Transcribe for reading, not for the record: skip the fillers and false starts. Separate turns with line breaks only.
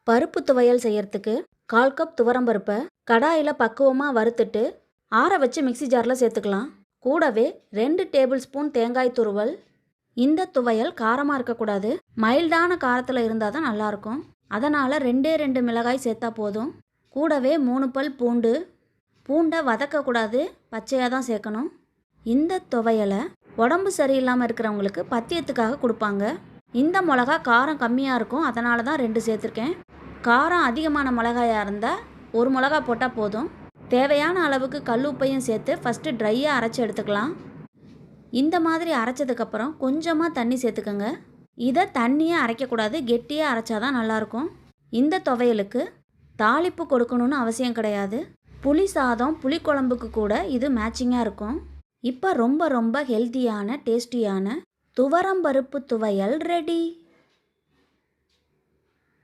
பருப்பு துவையல் செய்யறதுக்கு 1/4 கப் துவரம்பருப்பை கடாயில் பக்குவமாக வறுத்துட்டு ஆற வச்சு மிக்ஸி ஜாரில் சேர்த்துக்கலாம். கூடவே 2 டேபிள் ஸ்பூன் தேங்காய் துருவல். இந்த துவையல் காரமாக இருக்கக்கூடாது, மைல்டான காரத்தில் இருந்தால் தான் நல்லாயிருக்கும். அதனால் 2 மிளகாய் சேர்த்தா போதும். கூடவே 3 பல் பூண்டு. பூண்டை வதக்கக்கூடாது, பச்சையாக தான் சேர்க்கணும். இந்த துவையலை உடம்பு சரியில்லாமல் இருக்கிறவங்களுக்கு பத்தியத்துக்காக கொடுப்பாங்க. இந்த மிளகா காரம் கம்மியாக இருக்கும், அதனால தான் 2 சேர்த்துருக்கேன். காரம் அதிகமான மிளகாயாக இருந்தால் 1 மிளகா போட்டால் போதும். தேவையான அளவுக்கு கல் உப்பையும் சேர்த்து ஃபஸ்ட்டு ட்ரையாக அரைச்சி எடுத்துக்கலாம். இந்த மாதிரி அரைச்சதுக்கப்புறம் கொஞ்சமாக தண்ணி சேர்த்துக்கோங்க. இதை தண்ணியாக அரைக்கக்கூடாது, கெட்டியாக அரைச்சாதான் நல்லாயிருக்கும். இந்த துவையலுக்கு தாளிப்பு கொடுக்கணும்னு அவசியம் கிடையாது. புளி சாதம், புளிக்குழம்புக்கு கூட இது மேட்சிங்காக இருக்கும். இப்போ ரொம்ப ஹெல்த்தியான டேஸ்டியான துவரம்பருப்பு துவையல் ரெடி.